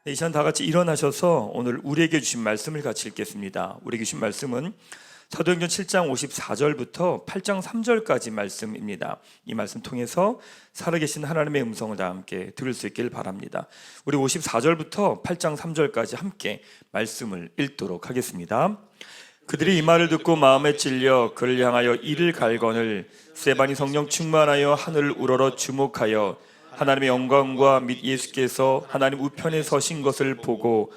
이 시간 다 같이 일어나셔서 오늘 우리에게 주신 말씀을 같이 읽겠습니다. 우리에게 주신 말씀은 사도행전 7장 54절부터 8장 3절까지 말씀입니다. 이 말씀 통해서 살아계신 하나님의 음성을 다 함께 들을 수 있길 바랍니다. 우리 54절부터 8장 3절까지 함께 말씀을 읽도록 하겠습니다. 그들이 이 말을 듣고 마음에 찔려 그를 향하여 이를 갈거늘 스데반이 성령 충만하여 하늘을 우러러 주목하여 하나님의 영광과 및 예수께서 하나님 우편에 서신 것을 보고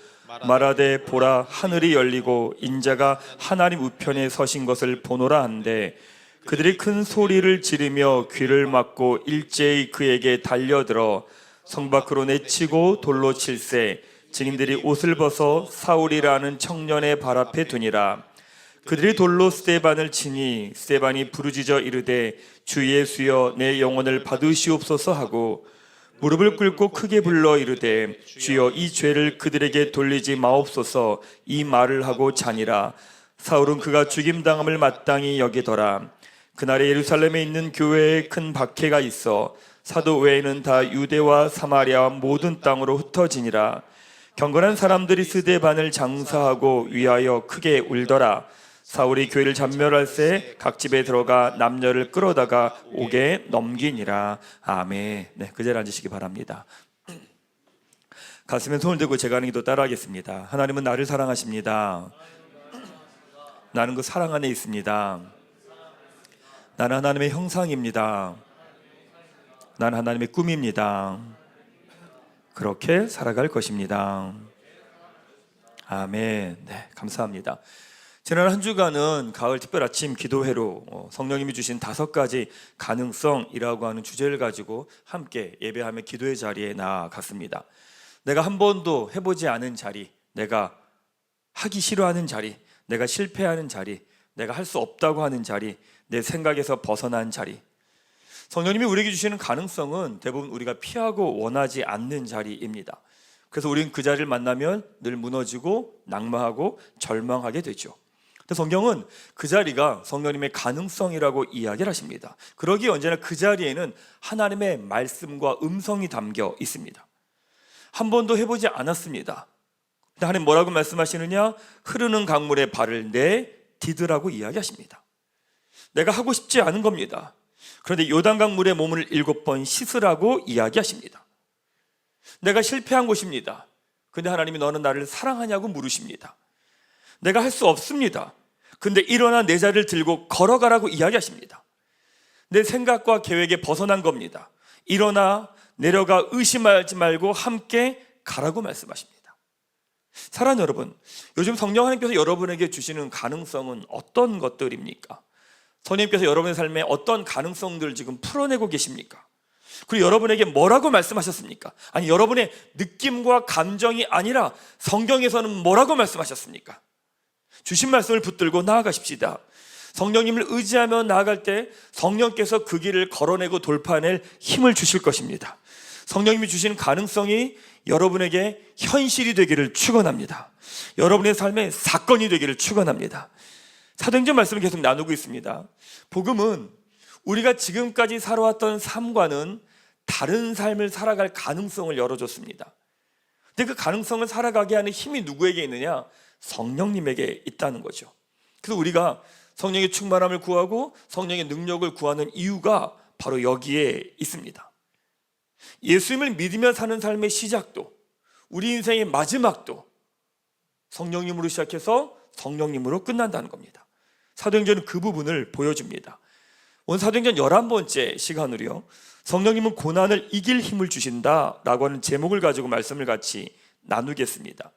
말하되 보라 하늘이 열리고 인자가 하나님 우편에 서신 것을 보노라 한데 그들이 큰 소리를 지르며 귀를 막고 일제히 그에게 달려들어 성 밖으로 내치고 돌로 칠세 증인들이 옷을 벗어 사울이라는 청년의 발 앞에 두니라. 그들이 돌로 스데반을 치니 스데반이 부르짖어 이르되 주 예수여 내 영혼을 받으시옵소서 하고 무릎을 꿇고 크게 불러 이르되 주여 이 죄를 그들에게 돌리지 마옵소서 이 말을 하고 자니라. 사울은 그가 죽임당함을 마땅히 여기더라. 그날에 예루살렘에 있는 교회에 큰 박해가 있어 사도 외에는 다 유대와 사마리아 모든 땅으로 흩어지니라. 경건한 사람들이 스데반을 장사하고 위하여 크게 울더라. 사울이 교회를 잔멸할새 각 집에 들어가 남녀를 끌어다가 옥에 넘기니라. 아멘. 네, 그 자리에 앉으시기 바랍니다. 가슴에 손을 대고 제가 하는 기도 따라하겠습니다. 하나님은 나를 사랑하십니다. 나는 그 사랑 안에 있습니다. 나는 하나님의 형상입니다. 나는 하나님의 꿈입니다. 그렇게 살아갈 것입니다. 아멘. 네, 감사합니다. 지난 한 주간은 가을 특별 아침 기도회로 성령님이 주신 5가지 가능성이라고 하는 주제를 가지고 함께 예배하며 기도의 자리에 나아갔습니다. 내가 한 번도 해보지 않은 자리, 내가 하기 싫어하는 자리, 내가 실패하는 자리, 내가 할 수 없다고 하는 자리, 내 생각에서 벗어난 자리. 성령님이 우리에게 주시는 가능성은 대부분 우리가 피하고 원하지 않는 자리입니다. 그래서 우리는 그 자리를 만나면 늘 무너지고 낙마하고 절망하게 되죠. 성경은 그 자리가 성령님의 가능성이라고 이야기를 하십니다. 그러기에 언제나 그 자리에는 하나님의 말씀과 음성이 담겨 있습니다. 한 번도 해보지 않았습니다. 하나님 뭐라고 말씀하시느냐? 흐르는 강물에 발을 내디드라고 이야기하십니다. 내가 하고 싶지 않은 겁니다. 그런데 요단강물에 몸을 7번 씻으라고 이야기하십니다. 내가 실패한 곳입니다. 근데 하나님이 너는 나를 사랑하냐고 물으십니다. 내가 할 수 없습니다. 근데 일어나 내 자리를 들고 걸어가라고 이야기하십니다. 내 생각과 계획에 벗어난 겁니다. 일어나 내려가 의심하지 말고 함께 가라고 말씀하십니다. 사랑하는 여러분, 요즘 성령 하나님께서 여러분에게 주시는 가능성은 어떤 것들입니까? 성령님께서 여러분의 삶에 어떤 가능성들을 지금 풀어내고 계십니까? 그리고 여러분에게 뭐라고 말씀하셨습니까? 아니, 여러분의 느낌과 감정이 아니라 성경에서는 뭐라고 말씀하셨습니까? 주신 말씀을 붙들고 나아가십시다. 성령님을 의지하며 나아갈 때 성령께서 그 길을 걸어내고 돌파해낼 힘을 주실 것입니다. 성령님이 주신 가능성이 여러분에게 현실이 되기를 축원합니다. 여러분의 삶에 사건이 되기를 축원합니다. 사도행전 말씀을 계속 나누고 있습니다. 복음은 우리가 지금까지 살아왔던 삶과는 다른 삶을 살아갈 가능성을 열어줬습니다. 근데 그 가능성을 살아가게 하는 힘이 누구에게 있느냐? 성령님에게 있다는 거죠. 그래서 우리가 성령의 충만함을 구하고 성령의 능력을 구하는 이유가 바로 여기에 있습니다. 예수님을 믿으며 사는 삶의 시작도, 우리 인생의 마지막도 성령님으로 시작해서 성령님으로 끝난다는 겁니다. 사도행전은 그 부분을 보여줍니다. 오늘 사도행전 11번째 시간으로요, 성령님은 고난을 이길 힘을 주신다라고 하는 제목을 가지고 말씀을 같이 나누겠습니다.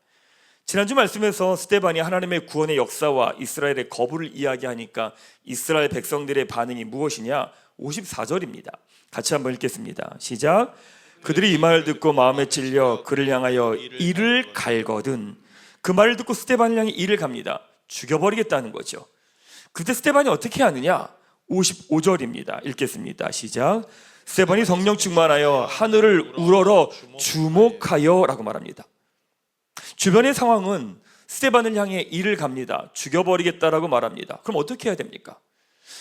지난주 말씀에서 스데반이 하나님의 구원의 역사와 이스라엘의 거부를 이야기하니까 이스라엘 백성들의 반응이 무엇이냐? 54절입니다. 같이 한번 읽겠습니다. 시작. 그들이 이 말을 듣고 마음에 찔려 그를 향하여 이를 갈거든. 그 말을 듣고 스데반을 향해 이를 갑니다. 죽여버리겠다는 거죠. 그때 스데반이 어떻게 하느냐? 55절입니다. 읽겠습니다. 시작. 스데반이 성령 충만하여 하늘을 우러러 주목하여 라고 말합니다. 주변의 상황은 스데반을 향해 이를 갑니다. 죽여버리겠다라고 말합니다. 그럼 어떻게 해야 됩니까?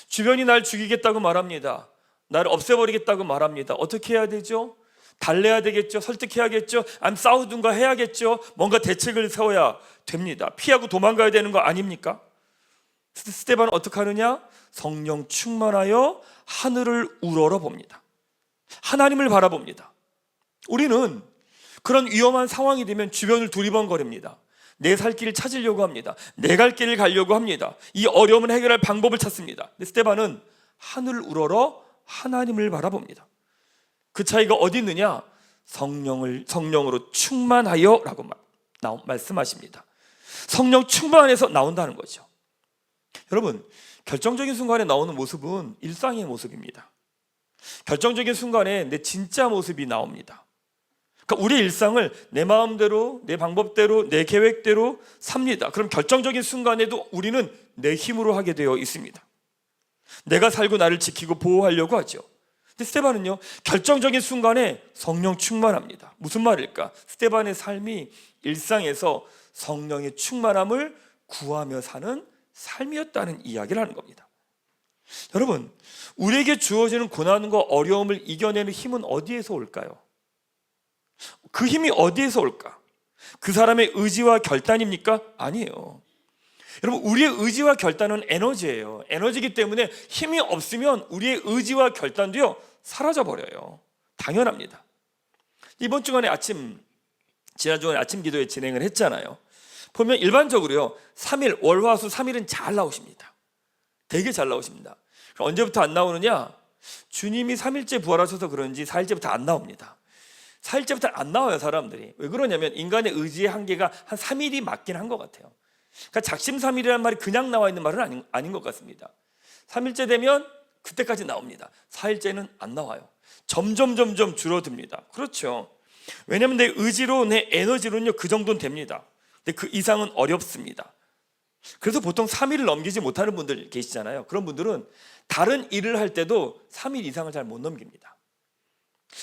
주변이 날 죽이겠다고 말합니다. 나를 없애버리겠다고 말합니다. 어떻게 해야 되죠? 달래야 되겠죠. 설득해야겠죠. 아니면 싸우든가 해야겠죠. 뭔가 대책을 세워야 됩니다. 피하고 도망가야 되는 거 아닙니까? 스데반은 어떻게 하느냐? 성령 충만하여 하늘을 우러러 봅니다. 하나님을 바라봅니다. 우리는 그런 위험한 상황이 되면 주변을 두리번거립니다. 내 살 길을 찾으려고 합니다. 내 갈 길을 가려고 합니다. 이 어려움을 해결할 방법을 찾습니다. 근데 스데반은 하늘을 우러러 하나님을 바라봅니다. 그 차이가 어디 있느냐? 성령으로 충만하여 라고 말씀하십니다. 성령 충만해서 나온다는 거죠. 여러분, 결정적인 순간에 나오는 모습은 일상의 모습입니다. 결정적인 순간에 내 진짜 모습이 나옵니다. 그러니까 우리의 일상을 내 마음대로, 내 방법대로, 내 계획대로 삽니다. 그럼 결정적인 순간에도 우리는 내 힘으로 하게 되어 있습니다. 내가 살고 나를 지키고 보호하려고 하죠. 근데 스데반은요, 결정적인 순간에 성령 충만합니다. 무슨 말일까? 스데반의 삶이 일상에서 성령의 충만함을 구하며 사는 삶이었다는 이야기를 하는 겁니다. 여러분, 우리에게 주어지는 고난과 어려움을 이겨내는 힘은 어디에서 올까요? 그 힘이 어디에서 올까? 그 사람의 의지와 결단입니까? 아니에요. 여러분, 우리의 의지와 결단은 에너지예요. 에너지이기 때문에 힘이 없으면 우리의 의지와 결단도요, 사라져버려요. 당연합니다. 이번 주간에 지난주간에 아침 기도회 진행을 했잖아요. 보면 일반적으로요, 3일, 월화수 3일은 잘 나오십니다. 되게 잘 나오십니다. 언제부터 안 나오느냐? 주님이 3일째 부활하셔서 그런지 4일째부터 안 나옵니다. 4일째부터 안 나와요, 사람들이. 왜 그러냐면 인간의 의지의 한계가 한 3일이 맞긴 한 것 같아요. 그러니까 작심삼일이라는 말이 그냥 나와 있는 말은 아닌 것 같습니다. 3일째 되면 그때까지 나옵니다. 4일째는 안 나와요. 점점 줄어듭니다. 그렇죠. 왜냐하면 내 의지로, 내 에너지로는요, 그 정도는 됩니다. 근데 그 이상은 어렵습니다. 그래서 보통 3일을 넘기지 못하는 분들 계시잖아요. 그런 분들은 다른 일을 할 때도 3일 이상을 잘 못 넘깁니다.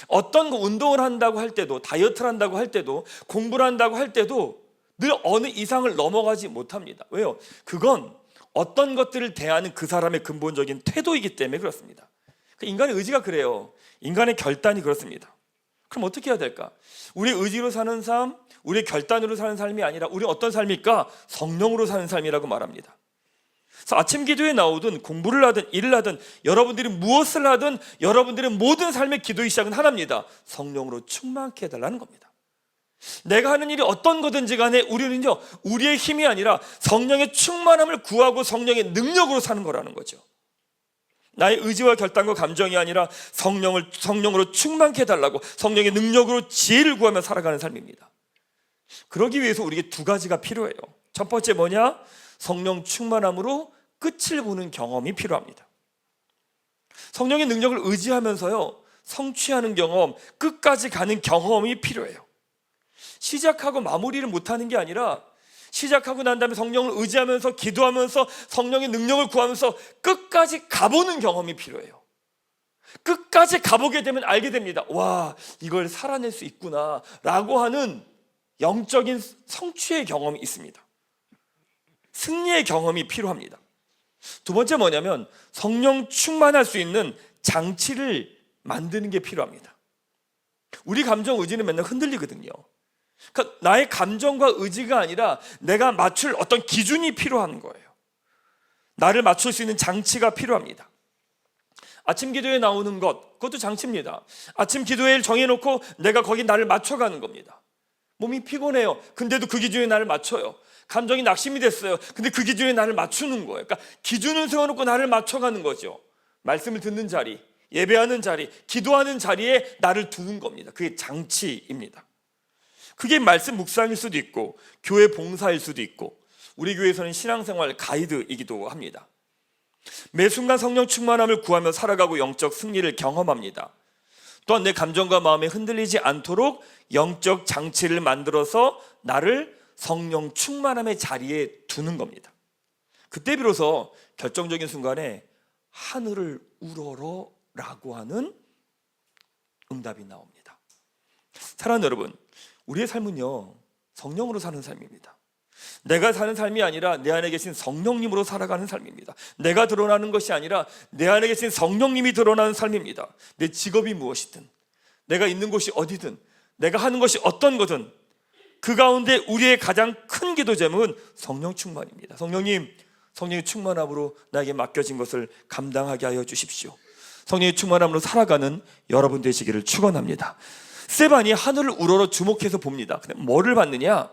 어떤 거 운동을 한다고 할 때도, 다이어트를 한다고 할 때도, 공부를 한다고 할 때도 늘 어느 이상을 넘어가지 못합니다. 왜요? 그건 어떤 것들을 대하는 그 사람의 근본적인 태도이기 때문에 그렇습니다. 인간의 의지가 그래요. 인간의 결단이 그렇습니다. 그럼 어떻게 해야 될까? 우리의 의지로 사는 삶, 우리의 결단으로 사는 삶이 아니라 우리 어떤 삶일까? 성령으로 사는 삶이라고 말합니다. 그래서 아침 기도에 나오든 공부를 하든 일을 하든 여러분들이 무엇을 하든 여러분들의 모든 삶의 기도의 시작은 하나입니다. 성령으로 충만케 해달라는 겁니다. 내가 하는 일이 어떤 거든지 간에 우리는요, 우리의 힘이 아니라 성령의 충만함을 구하고 성령의 능력으로 사는 거라는 거죠. 나의 의지와 결단과 감정이 아니라 성령으로 충만케 해달라고 성령의 능력으로 지혜를 구하며 살아가는 삶입니다. 그러기 위해서 우리에게 두 가지가 필요해요. 첫 번째 뭐냐? 성령 충만함으로 끝을 보는 경험이 필요합니다. 성령의 능력을 의지하면서요, 성취하는 경험, 끝까지 가는 경험이 필요해요. 시작하고 마무리를 못하는 게 아니라 시작하고 난 다음에 성령을 의지하면서 기도하면서 성령의 능력을 구하면서 끝까지 가보는 경험이 필요해요. 끝까지 가보게 되면 알게 됩니다. 와, 이걸 살아낼 수 있구나 라고 하는 영적인 성취의 경험이 있습니다. 승리의 경험이 필요합니다. 두 번째 뭐냐면 성령 충만할 수 있는 장치를 만드는 게 필요합니다. 우리 감정 의지는 맨날 흔들리거든요. 그러니까 나의 감정과 의지가 아니라 내가 맞출 어떤 기준이 필요한 거예요. 나를 맞출 수 있는 장치가 필요합니다. 아침 기도에 나오는 그것도 장치입니다. 아침 기도회를 정해놓고 내가 거기 나를 맞춰가는 겁니다. 몸이 피곤해요. 근데도 그 기준에 나를 맞춰요. 감정이 낙심이 됐어요. 근데 그 기준에 나를 맞추는 거예요. 그러니까 기준을 세워놓고 나를 맞춰가는 거죠. 말씀을 듣는 자리, 예배하는 자리, 기도하는 자리에 나를 두는 겁니다. 그게 장치입니다. 그게 말씀 묵상일 수도 있고 교회 봉사일 수도 있고 우리 교회에서는 신앙생활 가이드이기도 합니다. 매 순간 성령 충만함을 구하며 살아가고 영적 승리를 경험합니다. 또한 내 감정과 마음에 흔들리지 않도록 영적 장치를 만들어서 나를 성령 충만함의 자리에 두는 겁니다. 그때 비로소 결정적인 순간에 하늘을 우러러 라고 하는 응답이 나옵니다. 사랑하는 여러분, 우리의 삶은요, 성령으로 사는 삶입니다. 내가 사는 삶이 아니라 내 안에 계신 성령님으로 살아가는 삶입니다. 내가 드러나는 것이 아니라 내 안에 계신 성령님이 드러나는 삶입니다. 내 직업이 무엇이든, 내가 있는 곳이 어디든, 내가 하는 것이 어떤 거든 그 가운데 우리의 가장 큰 기도 제목은 성령 충만입니다. 성령님, 성령의 충만함으로 나에게 맡겨진 것을 감당하게 하여 주십시오. 성령의 충만함으로 살아가는 여러분 되시기를 축원합니다. 스데반이 하늘을 우러러 주목해서 봅니다. 근데 뭐를 봤느냐?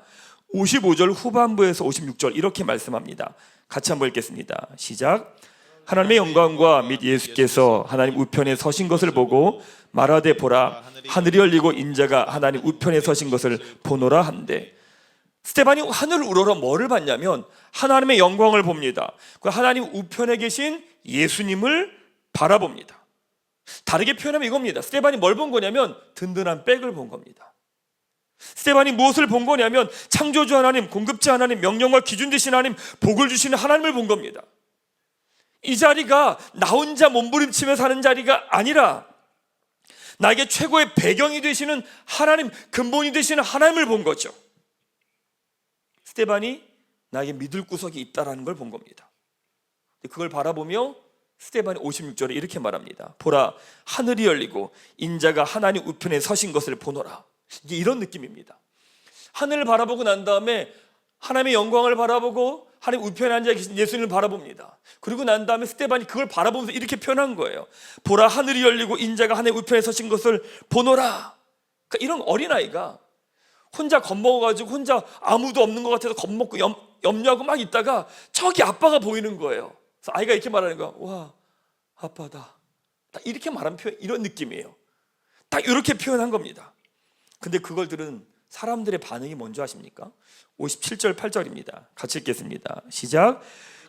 55절 후반부에서 56절 이렇게 말씀합니다. 같이 한번 읽겠습니다. 시작. 하나님의 영광과 및 예수께서 하나님 우편에 서신 것을 보고 말하되 보라, 하늘이 열리고 인자가 하나님 우편에 서신 것을 보노라 한대. 스데반이 하늘을 우러러 뭐를 봤냐면 하나님의 영광을 봅니다. 하나님 우편에 계신 예수님을 바라봅니다. 다르게 표현하면 이겁니다. 스데반이 뭘 본 거냐면 든든한 백을 본 겁니다. 스데반이 무엇을 본 거냐면 창조주 하나님, 공급자 하나님, 명령과 기준 되신 하나님, 복을 주시는 하나님을 본 겁니다. 이 자리가 나 혼자 몸부림치며 사는 자리가 아니라 나에게 최고의 배경이 되시는 하나님, 근본이 되시는 하나님을 본 거죠. 스데반이 나에게 믿을 구석이 있다는 걸 본 겁니다. 그걸 바라보며 스데반이 56절에 이렇게 말합니다. 보라, 하늘이 열리고 인자가 하나님 우편에 서신 것을 보노라. 이게 이런 느낌입니다. 하늘을 바라보고 난 다음에 하나님의 영광을 바라보고 하나님 우편에 앉아 계신 예수님을 바라봅니다. 그리고 난 다음에 스데반이 그걸 바라보면서 이렇게 표현한 거예요. 보라, 하늘이 열리고 인자가 하나님 우편에 서신 것을 보노라. 그러니까 이런 어린아이가 혼자 겁먹어가지고 혼자 아무도 없는 것 같아서 겁먹고 염려하고 막 있다가 저기 아빠가 보이는 거예요. 그래서 아이가 이렇게 말하는 거야. 와, 아빠다. 딱 이렇게 말한 표현, 이런 느낌이에요. 딱 이렇게 표현한 겁니다. 근데 그걸 들은 사람들의 반응이 뭔지 아십니까? 57절 8절입니다. 같이 읽겠습니다. 시작.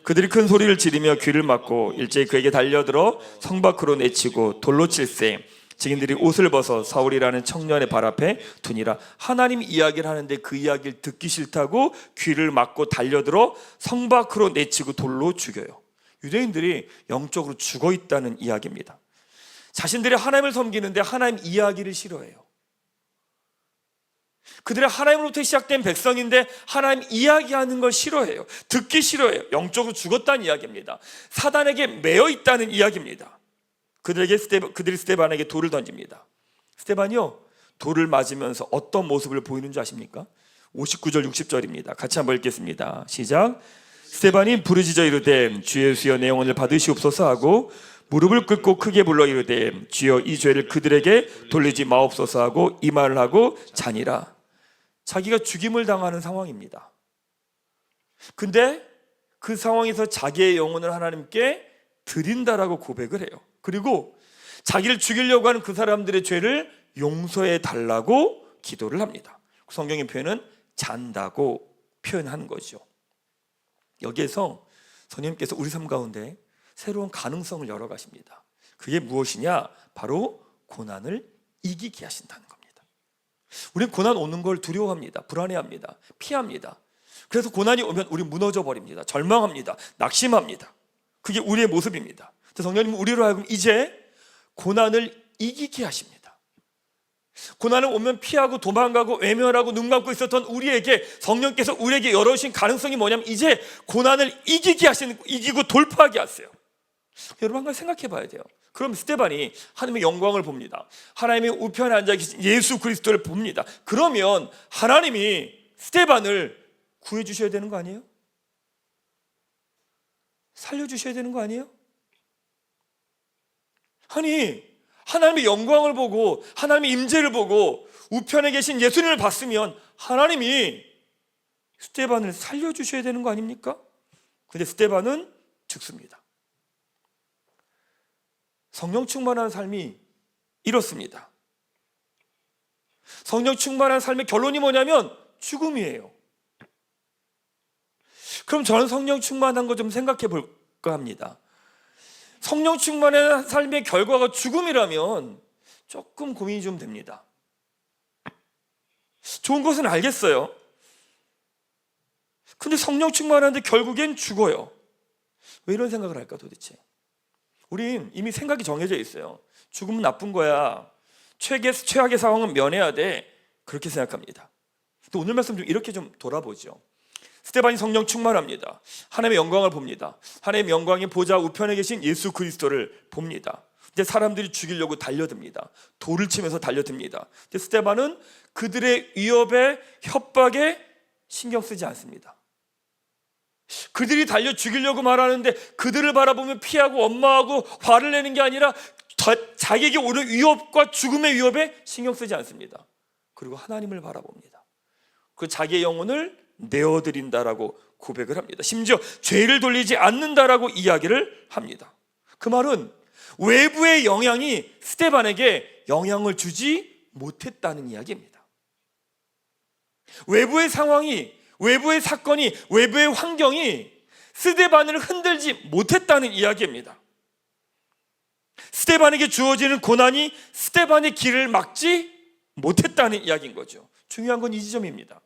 그들이 큰 소리를 지르며 귀를 막고 일제히 그에게 달려들어 성 밖으로 내치고 돌로 칠세. 증인들이 옷을 벗어 사울이라는 청년의 발 앞에 두니라. 하나님 이야기를 하는데 그 이야기를 듣기 싫다고 귀를 막고 달려들어 성 밖으로 내치고 돌로 죽여요. 유대인들이 영적으로 죽어 있다는 이야기입니다. 자신들이 하나님을 섬기는데 하나님 이야기를 싫어해요. 그들의 하나님으로부터 시작된 백성인데 하나님 이야기하는 걸 싫어해요. 듣기 싫어해요. 영적으로 죽었다는 이야기입니다. 사단에게 매여 있다는 이야기입니다. 그들이 스데반에게 돌을 던집니다. 스데반이요, 돌을 맞으면서 어떤 모습을 보이는 줄 아십니까? 59절 60절입니다. 같이 한번 읽겠습니다. 시작. 스데반이 부르짖어 이르되 주 예수여 내 영혼을 받으시옵소서 하고 무릎을 꿇고 크게 불러 이르되 주여 이 죄를 그들에게 돌리지 마옵소서 하고 이 말을 하고 자니라. 자기가 죽임을 당하는 상황입니다. 근데 그 상황에서 자기의 영혼을 하나님께 드린다라고 고백을 해요. 그리고 자기를 죽이려고 하는 그 사람들의 죄를 용서해 달라고 기도를 합니다. 성경의 표현은 잔다고 표현한 거죠. 여기에서 성령님께서 우리 삶 가운데 새로운 가능성을 열어가십니다. 그게 무엇이냐? 바로 고난을 이기게 하신다는 겁니다. 우리는 고난 오는 걸 두려워합니다. 불안해합니다. 피합니다. 그래서 고난이 오면 우리 무너져 버립니다. 절망합니다. 낙심합니다. 그게 우리의 모습입니다. 성령님은 우리로 하여금 이제 고난을 이기게 하십니다. 고난을 오면 피하고 도망가고 외면하고 눈 감고 있었던 우리에게 성령께서 우리에게 열어주신 가능성이 뭐냐면 이제 고난을 이기게 하시는, 이기고 돌파하게 하세요. 여러분 한 가지 생각해 봐야 돼요. 그럼 스데반이 하나님의 영광을 봅니다. 하나님의 우편에 앉아 계신 예수 그리스도를 봅니다. 그러면 하나님이 스데반을 구해 주셔야 되는 거 아니에요? 살려 주셔야 되는 거 아니에요? 아니, 하나님의 영광을 보고 하나님의 임재를 보고 우편에 계신 예수님을 봤으면 하나님이 스데반을 살려 주셔야 되는 거 아닙니까? 근데 스데반은 죽습니다. 성령 충만한 삶이 이렇습니다. 성령 충만한 삶의 결론이 뭐냐면 죽음이에요. 그럼 저는 성령 충만한 거 좀 생각해 볼까 합니다. 성령 충만한 삶의 결과가 죽음이라면 조금 고민이 좀 됩니다. 좋은 것은 알겠어요. 근데 성령 충만한데 결국엔 죽어요. 왜 이런 생각을 할까 도대체? 우린 이미 생각이 정해져 있어요. 죽으면 나쁜 거야. 최악의 상황은 면해야 돼. 그렇게 생각합니다. 또 오늘 말씀 좀 이렇게 좀 돌아보죠. 스데반이 성령 충만합니다. 하나님의 영광을 봅니다. 하나님의 영광의 보좌 우편에 계신 예수 그리스도를 봅니다. 근데 사람들이 죽이려고 달려듭니다. 돌을 치면서 달려듭니다. 근데 스데반은 그들의 위협에 협박에 신경 쓰지 않습니다. 그들이 달려 죽이려고 말하는데 그들을 바라보며 피하고 원망하고 화를 내는 게 아니라 자기에게 오는 위협과 죽음의 위협에 신경 쓰지 않습니다. 그리고 하나님을 바라봅니다. 그 자기의 영혼을 내어드린다라고 고백을 합니다. 심지어 죄를 돌리지 않는다라고 이야기를 합니다. 그 말은 외부의 영향이 스데반에게 영향을 주지 못했다는 이야기입니다. 외부의 상황이, 외부의 사건이, 외부의 환경이 스데반을 흔들지 못했다는 이야기입니다. 스데반에게 주어지는 고난이 스데반의 길을 막지 못했다는 이야기인 거죠. 중요한 건 이 지점입니다.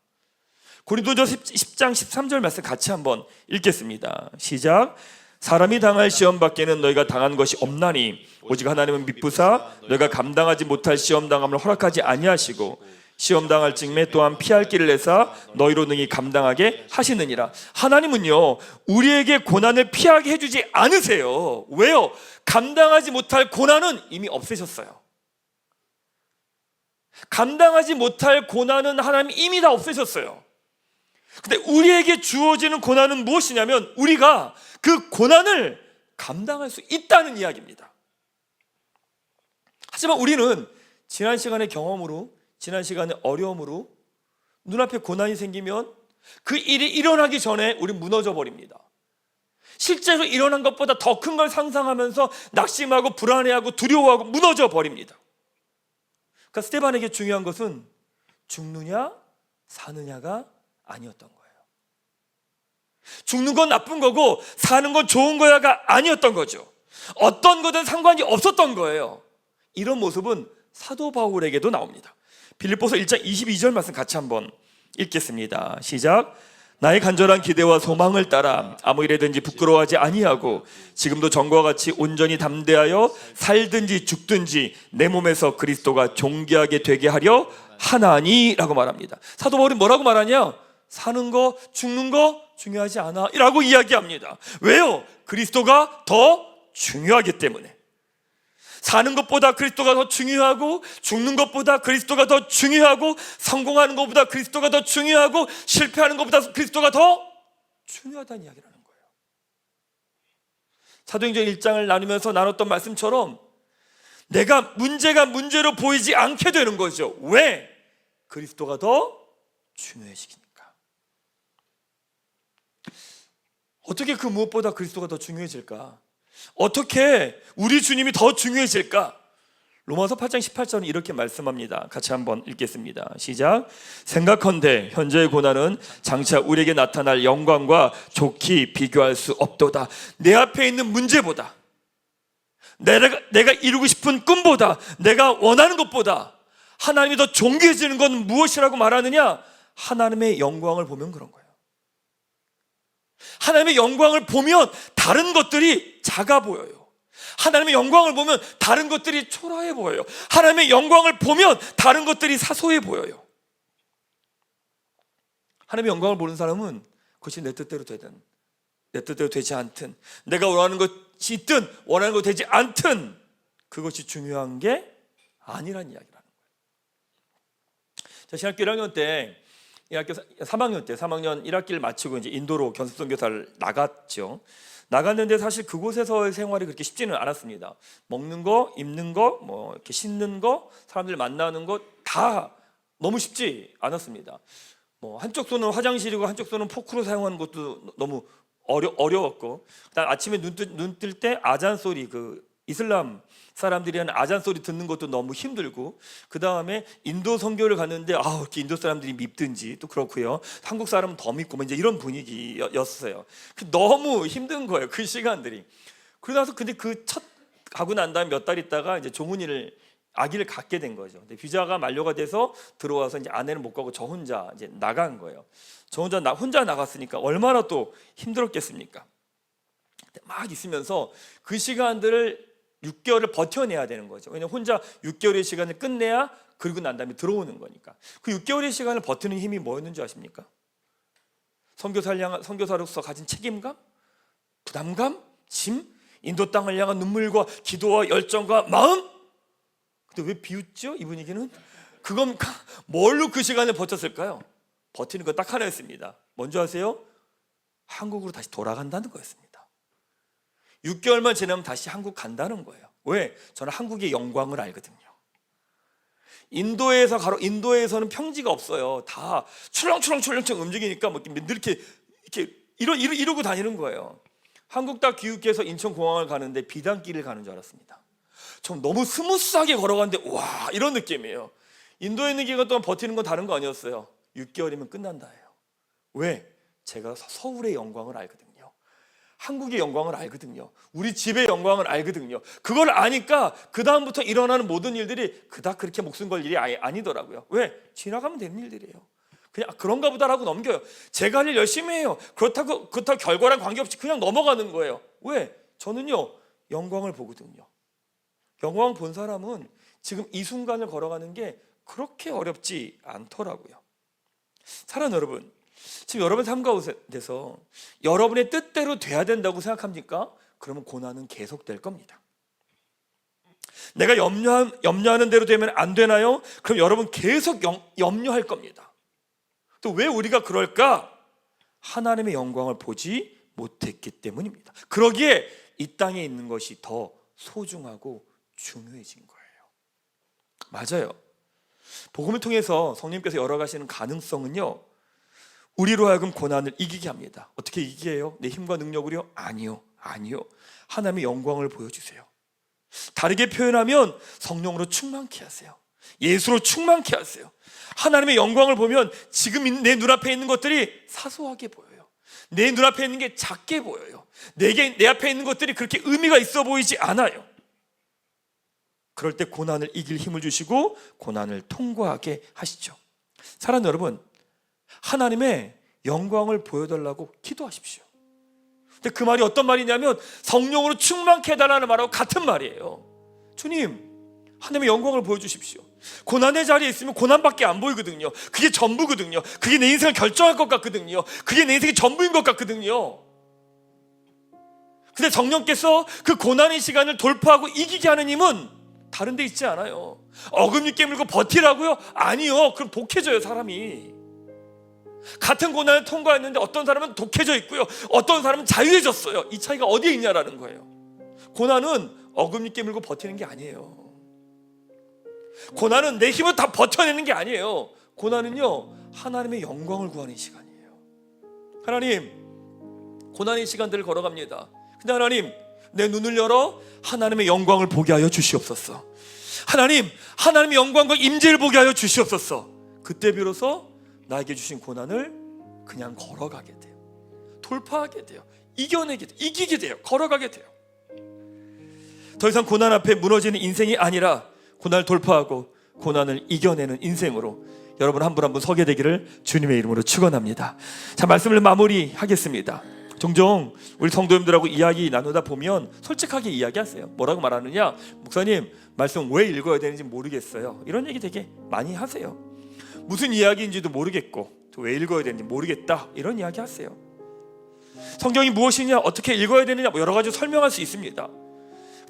고린도전서 10장 13절 말씀 같이 한번 읽겠습니다. 시작. 사람이 당할 시험 밖에는 너희가 당한 것이 없나니 오직 하나님은 미쁘사 너희가 감당하지 못할 시험 당함을 허락하지 아니하시고 시험 당할 징매 또한 피할 길을 내사 너희로 능히 감당하게 하시느니라. 하나님은요 우리에게 고난을 피하게 해주지 않으세요. 왜요? 감당하지 못할 고난은 이미 없애셨어요. 감당하지 못할 고난은 하나님 이미 다 없애셨어요. 근데 우리에게 주어지는 고난은 무엇이냐면 우리가 그 고난을 감당할 수 있다는 이야기입니다. 하지만 우리는 지난 시간의 경험으로, 지난 시간의 어려움으로 눈앞에 고난이 생기면 그 일이 일어나기 전에 우리 무너져 버립니다. 실제로 일어난 것보다 더 큰 걸 상상하면서 낙심하고 불안해하고 두려워하고 무너져 버립니다. 그러니까 스데반에게 중요한 것은 죽느냐 사느냐가 아니었던 거예요. 죽는 건 나쁜 거고 사는 건 좋은 거야가 아니었던 거죠. 어떤 거든 상관이 없었던 거예요. 이런 모습은 사도 바울에게도 나옵니다. 빌립보서 1장 22절 말씀 같이 한번 읽겠습니다. 시작. 나의 간절한 기대와 소망을 따라 아무 일에든지 부끄러워하지 아니하고 지금도 전과 같이 온전히 담대하여 살든지 죽든지 내 몸에서 그리스도가 존귀하게 되게 하려 하나니라고 말합니다. 사도 바울이 뭐라고 말하냐? 사는 거 죽는 거 중요하지 않아 라고 이야기합니다. 왜요? 그리스도가 더 중요하기 때문에. 사는 것보다 그리스도가 더 중요하고 죽는 것보다 그리스도가 더 중요하고 성공하는 것보다 그리스도가 더 중요하고 실패하는 것보다 그리스도가 더 중요하다는 이야기를 하는 거예요. 사도행전 1장을 나누면서 나눴던 말씀처럼 내가 문제가 문제로 보이지 않게 되는 거죠. 왜? 그리스도가 더 중요해지니까. 어떻게 그 무엇보다 그리스도가 더 중요해질까? 어떻게 우리 주님이 더 중요해질까? 로마서 8장 18절은 이렇게 말씀합니다. 같이 한번 읽겠습니다. 시작. 생각컨대 현재의 고난은 장차 우리에게 나타날 영광과 좋게 비교할 수 없도다. 내 앞에 있는 문제보다, 내가 이루고 싶은 꿈보다, 내가 원하는 것보다 하나님이 더 존귀해지는 건 무엇이라고 말하느냐? 하나님의 영광을 보면 그런 거예요. 하나님의 영광을 보면 다른 것들이 작아 보여요. 하나님의 영광을 보면 다른 것들이 초라해 보여요. 하나님의 영광을 보면 다른 것들이 사소해 보여요. 하나님의 영광을 보는 사람은 그것이 내 뜻대로 되든 내 뜻대로 되지 않든 내가 원하는 것이 있든 원하는 것이 되지 않든 그것이 중요한 게 아니란 이야기라는 거예요. 자, 신학교 1학년 때 3학년 1학기를 마치고 이제 인도로 견습선교사를 나갔죠. 나갔는데 사실 그곳에서의 생활이 그렇게 쉽지는 않았습니다. 먹는 거, 입는 거, 뭐 이렇게 씻는 거, 사람들 만나는 거 다 너무 쉽지 않았습니다. 뭐 한쪽 손은 화장실이고 한쪽 손은 포크로 사용하는 것도 너무 어려웠고, 그다음 아침에 눈 뜰 때 아잔 소리, 그 이슬람 사람들이 하는 아잔 소리 듣는 것도 너무 힘들고, 그 다음에 인도 선교를 갔는데 이렇게 인도 사람들이 밉든지 또 그렇고요. 한국 사람은 더 밉고 이제 이런 분위기였어요. 너무 힘든 거예요, 그 시간들이. 그러고 근데 그 첫 가고 난 다음에 몇 달 있다가 이제 종훈이를 아기를 갖게 된 거죠. 근데 비자가 만료가 돼서 들어와서 이제 아내는 못 가고 저 혼자 이제 나간 거예요. 저 혼자 나갔으니까 얼마나 또 힘들었겠습니까? 막 있으면서 그 시간들을 6개월을 버텨내야 되는 거죠. 왜냐면 혼자 6개월의 시간을 끝내야 그리고 난 다음에 들어오는 거니까. 그 6개월의 시간을 버티는 힘이 뭐였는지 아십니까? 선교사로서 가진 책임감, 부담감, 짐, 인도 땅을 향한 눈물과 기도와 열정과 마음. 근데 왜 비웃죠? 이 분위기는 그건 뭘로 그 시간에 버텼을까요? 버티는 건 딱 하나였습니다. 먼저 아세요? 한국으로 다시 돌아간다는 거였습니다. 6개월만 지나면 다시 한국 간다는 거예요. 왜? 저는 한국의 영광을 알거든요. 인도에서는 평지가 없어요. 다 출렁출렁 움직이니까 뭐 이렇게 이러고 다니는 거예요. 한국 딱 귀국해서 인천공항을 가는데 비단길을 가는 줄 알았습니다. 좀 너무 스무스하게 걸어가는데 와, 이런 느낌이에요. 인도에 있는 기간 동안 버티는 건 다른 거 아니었어요. 6개월이면 끝난다예요. 왜? 제가 서울의 영광을 알거든요. 한국의 영광을 알거든요. 우리 집의 영광을 알거든요. 그걸 아니까 그 다음부터 일어나는 모든 일들이 그닥 그렇게 목숨 걸 일이 아니더라고요. 왜? 지나가면 되는 일들이에요. 그냥 그런가 보다라고 넘겨요. 제가 할 일 열심히 해요. 그렇다고 결과랑 관계없이 그냥 넘어가는 거예요. 왜? 저는요, 영광을 보거든요. 영광 본 사람은 지금 이 순간을 걸어가는 게 그렇게 어렵지 않더라고요. 사랑하는 여러분, 지금 여러분 삶 가운데서 여러분의 뜻대로 돼야 된다고 생각합니까? 그러면 고난은 계속될 겁니다. 내가 염려하는 대로 되면 안 되나요? 그럼 여러분 계속 염려할 겁니다. 또 왜 우리가 그럴까? 하나님의 영광을 보지 못했기 때문입니다. 그러기에 이 땅에 있는 것이 더 소중하고 중요해진 거예요. 맞아요. 복음을 통해서 성령님께서 열어가시는 가능성은요, 우리로 하여금 고난을 이기게 합니다. 어떻게 이기게 해요? 내 힘과 능력으로요? 아니요. 하나님의 영광을 보여주세요. 다르게 표현하면 성령으로 충만케 하세요. 예수로 충만케 하세요. 하나님의 영광을 보면 지금 내 눈앞에 있는 것들이 사소하게 보여요. 내 눈앞에 있는 게 작게 보여요. 내 앞에 있는 것들이 그렇게 의미가 있어 보이지 않아요. 그럴 때 고난을 이길 힘을 주시고 고난을 통과하게 하시죠. 사랑하는 여러분, 하나님의 영광을 보여달라고 기도하십시오. 근데 그 말이 어떤 말이냐면 성령으로 충만케 해달라는 말하고 같은 말이에요. 주님, 하나님의 영광을 보여주십시오. 고난의 자리에 있으면 고난밖에 안 보이거든요. 그게 전부거든요. 그게 내 인생을 결정할 것 같거든요. 그게 내 인생의 전부인 것 같거든요. 근데 성령께서 그 고난의 시간을 돌파하고 이기게 하는 힘은 다른 데 있지 않아요. 어금니 깨물고 버티라고요? 아니요. 그럼 독해져요, 사람이. 같은 고난을 통과했는데 어떤 사람은 독해져 있고요, 어떤 사람은 자유해졌어요. 이 차이가 어디에 있냐라는 거예요. 고난은 어금니 깨물고 버티는 게 아니에요. 고난은 내 힘을 다 버텨내는 게 아니에요. 고난은요, 하나님의 영광을 구하는 시간이에요. 하나님, 고난의 시간들을 걸어갑니다. 근데 하나님, 내 눈을 열어 하나님의 영광을 보게 하여 주시옵소서. 하나님, 하나님의 영광과 임재를 보게 하여 주시옵소서. 그때 비로소 나에게 주신 고난을 그냥 걸어가게 돼요. 돌파하게 돼요. 이겨내게 돼요. 이기게 돼요. 걸어가게 돼요. 더 이상 고난 앞에 무너지는 인생이 아니라 고난을 돌파하고 고난을 이겨내는 인생으로 여러분 한 분 한 분 서게 되기를 주님의 이름으로 축원합니다. 자, 말씀을 마무리하겠습니다. 종종 우리 성도님들하고 이야기 나누다 보면 솔직하게 이야기하세요. 뭐라고 말하느냐? 목사님, 말씀 왜 읽어야 되는지 모르겠어요. 이런 얘기 되게 많이 하세요. 무슨 이야기인지도 모르겠고 또 왜 읽어야 되는지 모르겠다, 이런 이야기 하세요. 성경이 무엇이냐, 어떻게 읽어야 되느냐, 여러 가지 설명할 수 있습니다.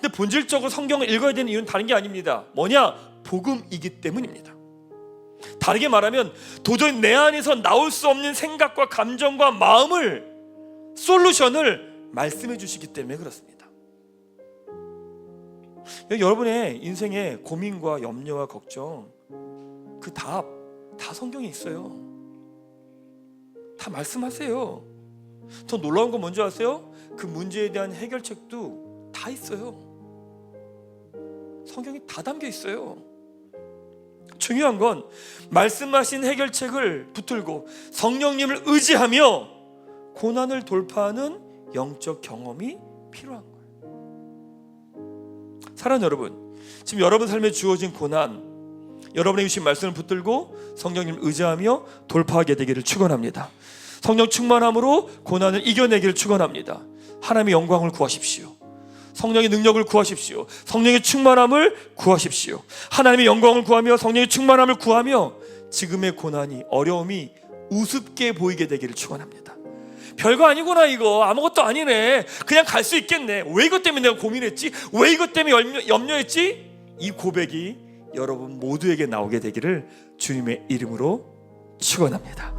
근데 본질적으로 성경을 읽어야 되는 이유는 다른 게 아닙니다. 뭐냐? 복음이기 때문입니다. 다르게 말하면 도저히 내 안에서 나올 수 없는 생각과 감정과 마음을, 솔루션을 말씀해 주시기 때문에 그렇습니다. 여러분의 인생의 고민과 염려와 걱정, 그 답 다 성경에 있어요. 다 말씀하세요. 더 놀라운 건 뭔지 아세요? 그 문제에 대한 해결책도 다 있어요. 성경에 다 담겨 있어요. 중요한 건 말씀하신 해결책을 붙들고 성령님을 의지하며 고난을 돌파하는 영적 경험이 필요한 거예요. 사랑하는 여러분, 지금 여러분 삶에 주어진 고난, 여러분의 주신 말씀을 붙들고 성령님을 의지하며 돌파하게 되기를 축원합니다. 성령 충만함으로 고난을 이겨내기를 축원합니다. 하나님의 영광을 구하십시오. 성령의 능력을 구하십시오. 성령의 충만함을 구하십시오. 하나님의 영광을 구하며 성령의 충만함을 구하며 지금의 고난이, 어려움이 우습게 보이게 되기를 축원합니다. 별거 아니구나, 이거 아무것도 아니네, 그냥 갈 수 있겠네, 왜 이것 때문에 내가 고민했지, 왜 이것 때문에 염려했지? 이 고백이 여러분 모두에게 나오게 되기를 주님의 이름으로 축원합니다.